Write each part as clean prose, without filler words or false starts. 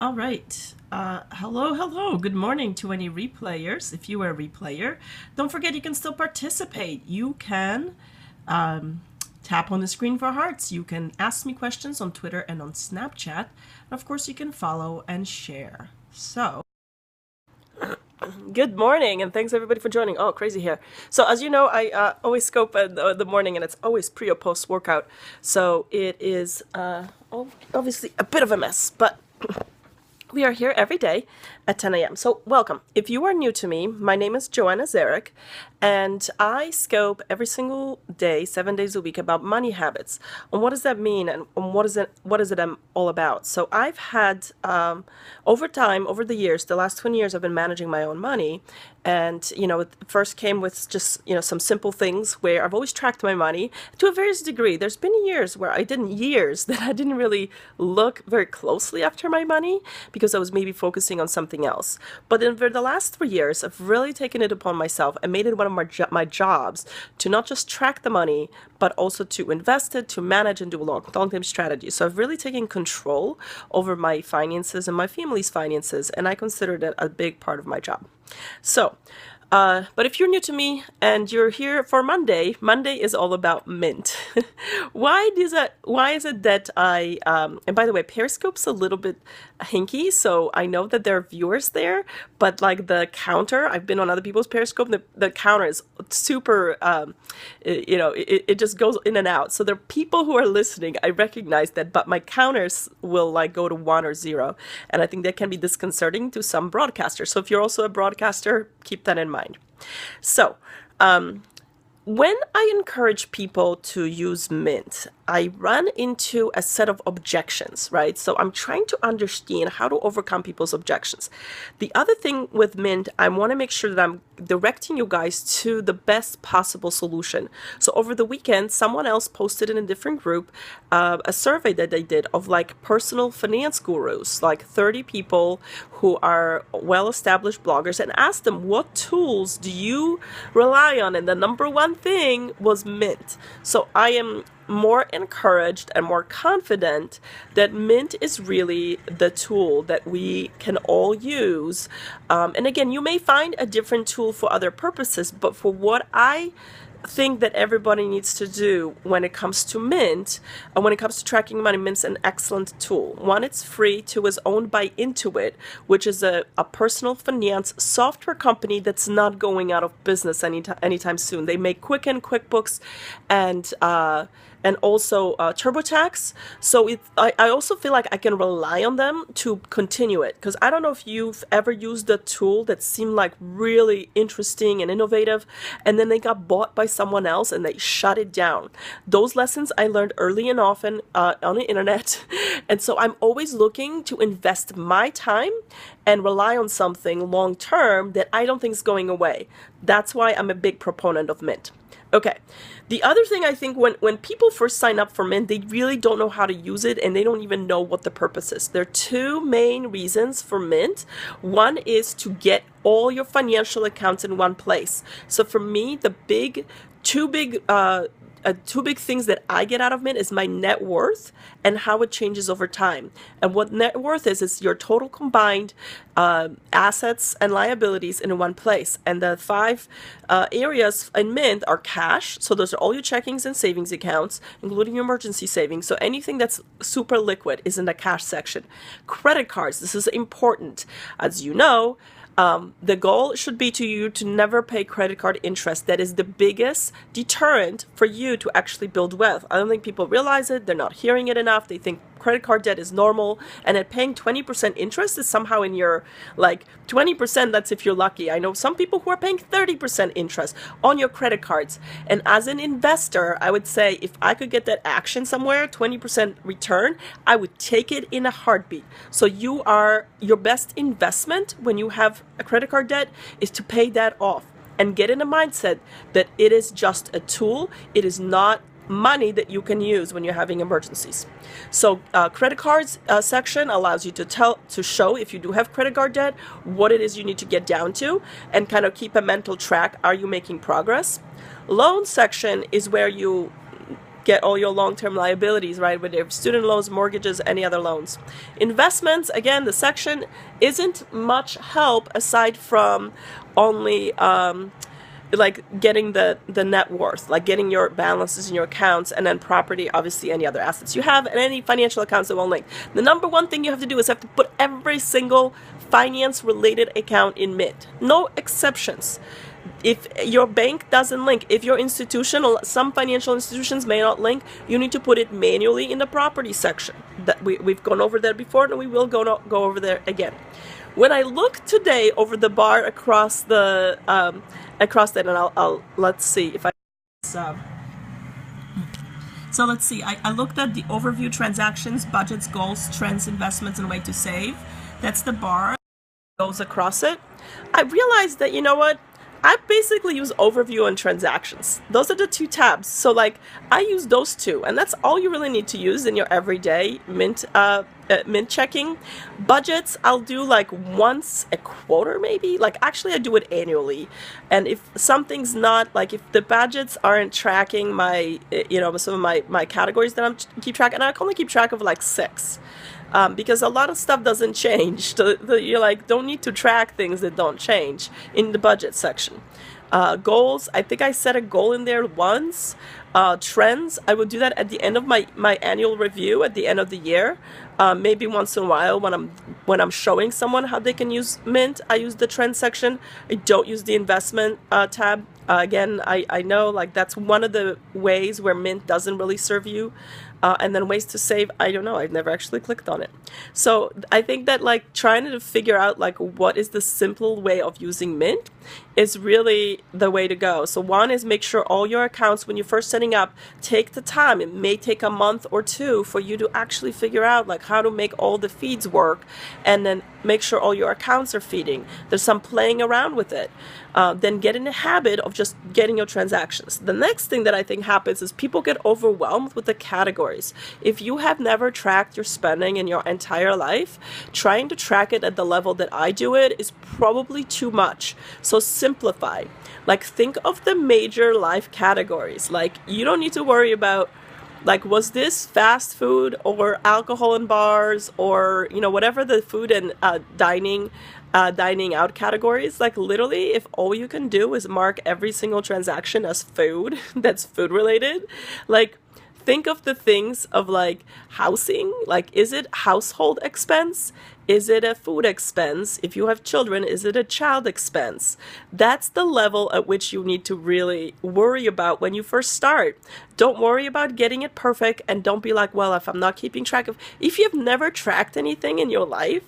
All right. Hello. Good morning to any replayers. If you are a replayer, don't forget you can still participate. You can tap on the screen for hearts. You can ask me questions on Twitter and on Snapchat. And of course, you can follow and share. So, good morning, and thanks everybody for joining. Oh, crazy here. So, as you know, I always scope at the morning, and it's always pre or post workout. So, it is obviously a bit of a mess, but we are here every day at 10 a.m. So welcome. If you are new to me, my name is Joannazarach, and I scope every single day, 7 days a week, about money habits. And what does that mean, and what is it all about? So I've had, over time, over the years, the last 20 years, I've been managing my own money. And, it first came with just, some simple things where I've always tracked my money to a various degree. There's been years that I didn't really look very closely after my money because I was maybe focusing on something else. But over the last 3 years, I've really taken it upon myself and made it one of my jobs to not just track the money, but also to invest it, to manage and do a long-term strategy. So I've really taken control over my finances and my family's finances, and I consider that a big part of my job. So, but if you're new to me and you're here for Monday is all about Mint. Why is it that and by the way, Periscope's a little bit hinky, so I know that there are viewers there, but like the counter, I've been on other people's Periscope, the counter is super, it just goes in and out. So there are people who are listening, I recognize that, but my counters will like go to 1 or 0. And I think that can be disconcerting to some broadcasters. So if you're also a broadcaster, keep that in mind. So, when I encourage people to use Mint, I run into a set of objections, right? So I'm trying to understand how to overcome people's objections. The other thing with Mint, I want to make sure that I'm directing you guys to the best possible solution. So over the weekend, someone else posted in a different group a survey that they did of like personal finance gurus, like 30 people who are well-established bloggers, and asked them, what tools do you rely on? And the number one thing was Mint. So I am more encouraged and more confident that Mint is really the tool that we can all use. And again, you may find a different tool for other purposes, but for what I think that everybody needs to do when it comes to Mint, and when it comes to tracking money, Mint's an excellent tool. One, it's free. Two, is owned by Intuit, which is a personal finance software company that's not going out of business anytime soon. They make Quicken, QuickBooks, and also TurboTax. So I also feel like I can rely on them to continue it, because I don't know if you've ever used a tool that seemed like really interesting and innovative, and then they got bought by someone else and they shut it down. Those lessons I learned early and often on the internet. And so I'm always looking to invest my time and rely on something long term that I don't think is going away. That's why I'm a big proponent of Mint. Okay. The other thing, I think when people first sign up for Mint, they really don't know how to use it, and they don't even know what the purpose is. There are two main reasons for Mint. One is to get all your financial accounts in one place. So for me, the two big things that I get out of Mint is my net worth and how it changes over time. And what net worth is your total combined assets and liabilities in one place. And the 5 areas in Mint are cash. So those are all your checkings and savings accounts, including your emergency savings. So anything that's super liquid is in the cash section. Credit cards, this is important. As you know, the goal should be to never pay credit card interest. That is the biggest deterrent for you to actually build wealth. I don't think people realize it. They're not hearing it enough. They think credit card debt is normal, and that paying 20% interest is somehow in your, like, 20%, that's if you're lucky. I know some people who are paying 30% interest on your credit cards. And as an investor, I would say if I could get that action somewhere, 20% return, I would take it in a heartbeat. So your best investment when you have a credit card debt is to pay that off and get in a mindset that it is just a tool. It is not money that you can use when you're having emergencies. So credit cards section allows you to show, if you do have credit card debt, what it is you need to get down to, and kind of keep a mental track. Are you making progress? Loan section is where you get all your long-term liabilities, right, with your student loans, mortgages, any other loans. Investments, again, the section isn't much help aside from only like getting the net worth, like getting your balances in your accounts, and then property, obviously any other assets you have, and any financial accounts that won't link. The number one thing you have to do is have to put every single finance related account in Mint. No exceptions. If your bank doesn't link, if your institution, or some financial institutions may not link, you need to put it manually in the property section. That we've gone over there before, and we will go over there again. When I look today over the bar across the across that, and I'll let's see if I so let's see, I looked at the overview, transactions, budgets, goals, trends, investments, and way to save. That's the bar that goes across it. I realized that, you know what, I basically use overview and transactions. Those are the two tabs. So like I use those two, and that's all you really need to use in your everyday Mint checking. Budgets, I'll do like once a quarter maybe. Like actually I do it annually. And if something's not, like if the budgets aren't tracking my, you know, some of my categories that I'm keep track, and I can only keep track of like 6. Because a lot of stuff doesn't change. You like don't need to track things that don't change in the budget section. Goals, I think I set a goal in there once. Trends, I would do that at the end of my annual review at the end of the year. Maybe once in a while when I'm showing someone how they can use Mint, I use the trend section. I don't use the investment tab. Again, I know like that's one of the ways where Mint doesn't really serve you. And then ways to save, I don't know, I've never actually clicked on it. So I think that like trying to figure out like what is the simple way of using Mint is really the way to go. So one is make sure all your accounts, when you're first setting up, take the time. It may take a month or 2 for you to actually figure out like how to make all the feeds work, and then make sure all your accounts are feeding. There's some playing around with it. Then get in the habit of just getting your transactions. The next thing that I think happens is people get overwhelmed with the categories. If you have never tracked your spending in your entire life, trying to track it at the level that I do it is probably too much. So simplify. Like think of the major life categories. Like you don't need to worry about like, was this fast food or alcohol in bars, or, you know, whatever the food and dining out categories. Like literally, if all you can do is mark every single transaction as food that's food related, like think of the things of like housing. Like, is it household expense? Is it a food expense? If you have children, is it a child expense? That's the level at which you need to really worry about when you first start. Don't worry about getting it perfect, and don't be like, well, if I'm not keeping track of, if you've never tracked anything in your life,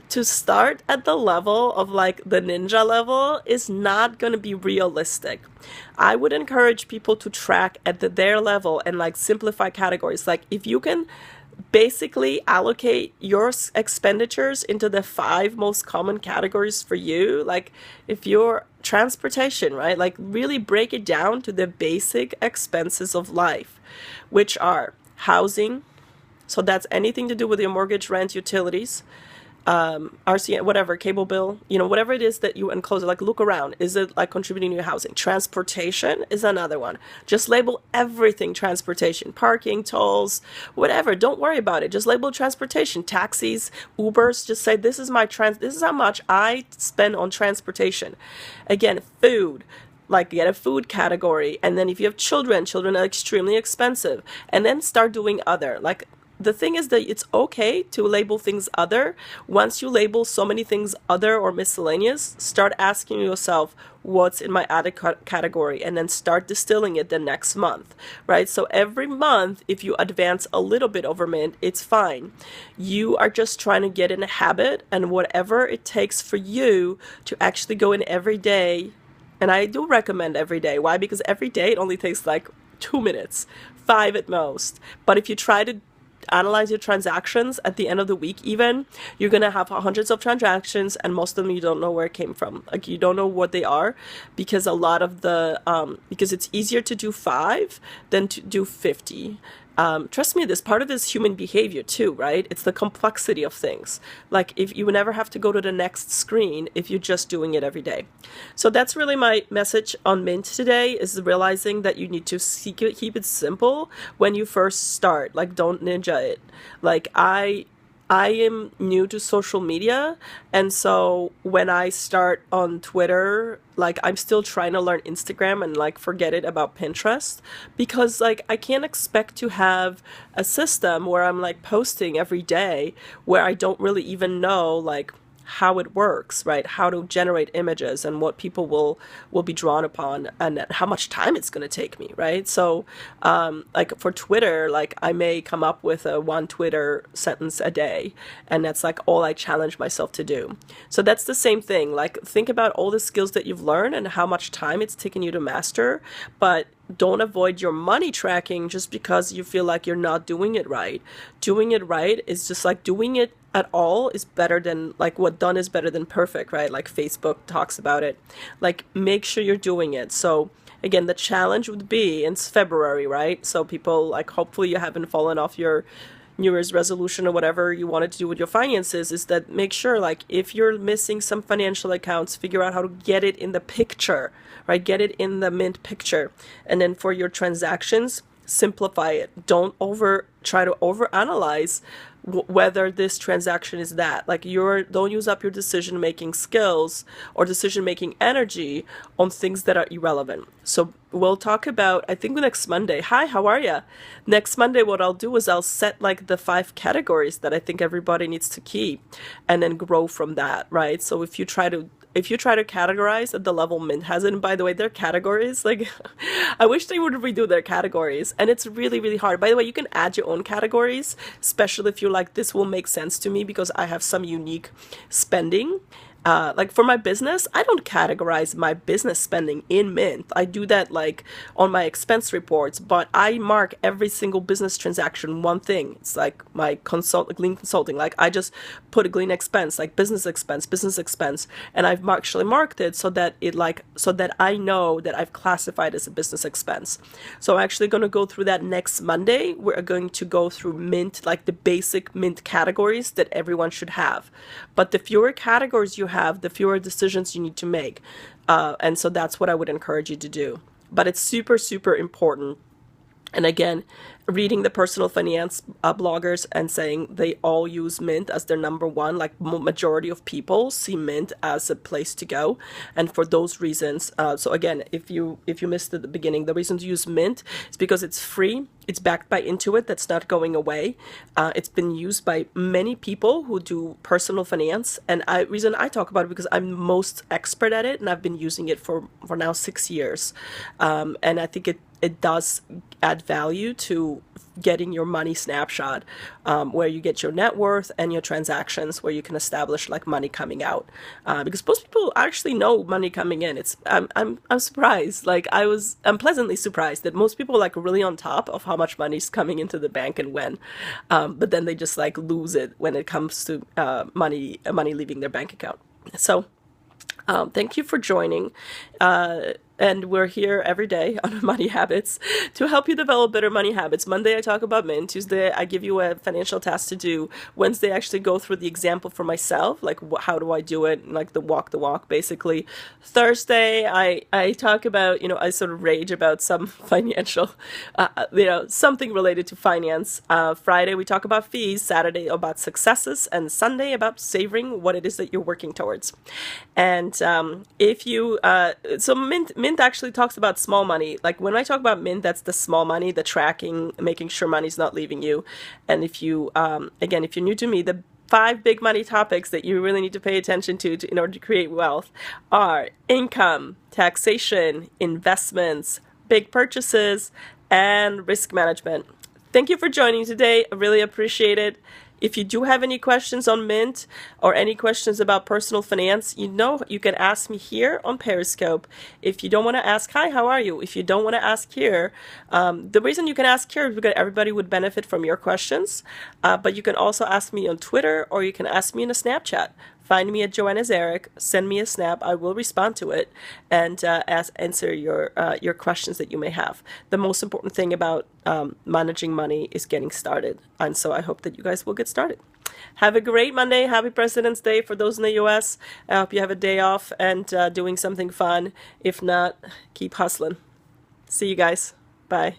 to start at the level of like the ninja level is not going to be realistic. I would encourage people to track at their level and like simplify categories. Like if you can basically allocate your expenditures into the 5 most common categories for you, like if you're transportation, right, like really break it down to the basic expenses of life, which are housing, so that's anything to do with your mortgage, rent, utilities, RC, whatever, cable bill, you know, whatever it is that you enclose, like look around. Is it like contributing to your housing? Transportation is another one. Just label everything transportation, parking, tolls, whatever. Don't worry about it. Just label transportation, taxis, Ubers. Just say, this is this is how much I spend on transportation. Again, food. Like get a food category. And then if you have children are extremely expensive. And then start doing other, like, the thing is that it's okay to label things other. Once you label so many things other or miscellaneous, start asking yourself, what's in my other category, and then start distilling it the next month, right? So every month, if you advance a little bit over Mint, it's fine. You are just trying to get in a habit, and whatever it takes for you to actually go in every day. And I do recommend every day. Why? Because every day it only takes like 2 minutes, 5 at most. But if you try to analyze your transactions at the end of the week, even, you're gonna have hundreds of transactions, and most of them you don't know where it came from. Like you don't know what they are, because a lot of the because it's easier to do 5 than to do 50. trust me, this part of this human behavior too, right? It's the complexity of things. Like if you would never have to go to the next screen if you're just doing it every day. So that's really my message on Mint today, is realizing that you need to keep it simple when you first start. Like, don't ninja it. Like I am new to social media, and so when I start on Twitter, like I'm still trying to learn Instagram and like forget it about Pinterest, because like I can't expect to have a system where I'm like posting every day where I don't really even know like how it works, right? How to generate images and what people will be drawn upon, and how much time it's going to take me, right? So like for Twitter, like I may come up with a one Twitter sentence a day, and that's like all I challenge myself to do. So that's the same thing. Like think about all the skills that you've learned and how much time it's taken you to master, but don't avoid your money tracking just because you feel like you're not doing it right. Doing it right is just like doing it at all is better than, like, what done is better than perfect, right? Like Facebook talks about it. Like, make sure you're doing it. So again, the challenge would be, it's February, right? So people, like, hopefully you haven't fallen off your New Year's resolution or whatever you wanted to do with your finances, is that make sure, like, if you're missing some financial accounts, figure out how to get it in the picture, right? Get it in the Mint picture. And then for your transactions, simplify it. Don't try to overanalyze whether this transaction is that. Like, don't use up your decision making skills or decision making energy on things that are irrelevant. So we'll talk about, I think, next Monday. Hi, how are you? Next Monday, what I'll do is I'll set like the 5 categories that I think everybody needs to keep, and then grow from that, right? So if you try to categorize at the level Mint has it, and by the way, their categories, like, I wish they would redo their categories, and it's really, really hard. By the way, you can add your own categories, especially if you're like, this will make sense to me because I have some unique spending. Like for my business, I don't categorize my business spending in Mint. I do that like on my expense reports, but I mark every single business transaction one thing. It's like my Glean consulting. Like I just put a Glean expense, like business expense, and I've actually marked it so that I know that I've classified as a business expense. So I'm actually going to go through that next Monday. We're going to go through Mint, like the basic Mint categories that everyone should have. But the fewer categories you have, the fewer decisions you need to make. And so that's what I would encourage you to do. But it's super, super important. And again, reading the personal finance bloggers and saying they all use Mint as their number one, like majority of people see Mint as a place to go. And for those reasons, so again, if you missed at the beginning, the reason to use Mint is because it's free. It's backed by Intuit. That's not going away. It's been used by many people who do personal finance. And reason I talk about it because I'm most expert at it, and I've been using it for now 6 years. And I think it does add value to getting your money snapshot, where you get your net worth and your transactions, where you can establish like money coming out, because most people actually know money coming in. I'm surprised. Like I'm pleasantly surprised that most people are like really on top of how much money is coming into the bank and when, but then they just like lose it when it comes to money leaving their bank account. So thank you for joining. And we're here every day on Money Habits to help you develop better money habits. Monday, I talk about Mint. Tuesday, I give you a financial task to do. Wednesday, I actually go through the example for myself, like how do I do it, like the walk, basically. Thursday, I talk about, I sort of rage about some financial, something related to finance. Friday, we talk about fees. Saturday, about successes. And Sunday, about savoring what it is that you're working towards. And if you, so Mint actually talks about small money. Like when I talk about Mint, that's the small money, the tracking, making sure money's not leaving you. And if you, again, if you're new to me, the 5 big money topics that you really need to pay attention to in order to create wealth are income, taxation, investments, big purchases, and risk management. Thank you for joining today. I really appreciate it. If you do have any questions on Mint or any questions about personal finance, you can ask me here on Periscope. If you don't want to ask, hi, how are you? If you don't want to ask here, the reason you can ask here is because everybody would benefit from your questions. But you can also ask me on Twitter, or you can ask me in a Snapchat. find me at joannazarach, send me a snap. I will respond to it and answer your questions that you may have. The most important thing about managing money is getting started. And so I hope that you guys will get started. Have a great Monday. Happy President's Day for those in the U.S. I hope you have a day off and doing something fun. If not, keep hustling. See you guys. Bye.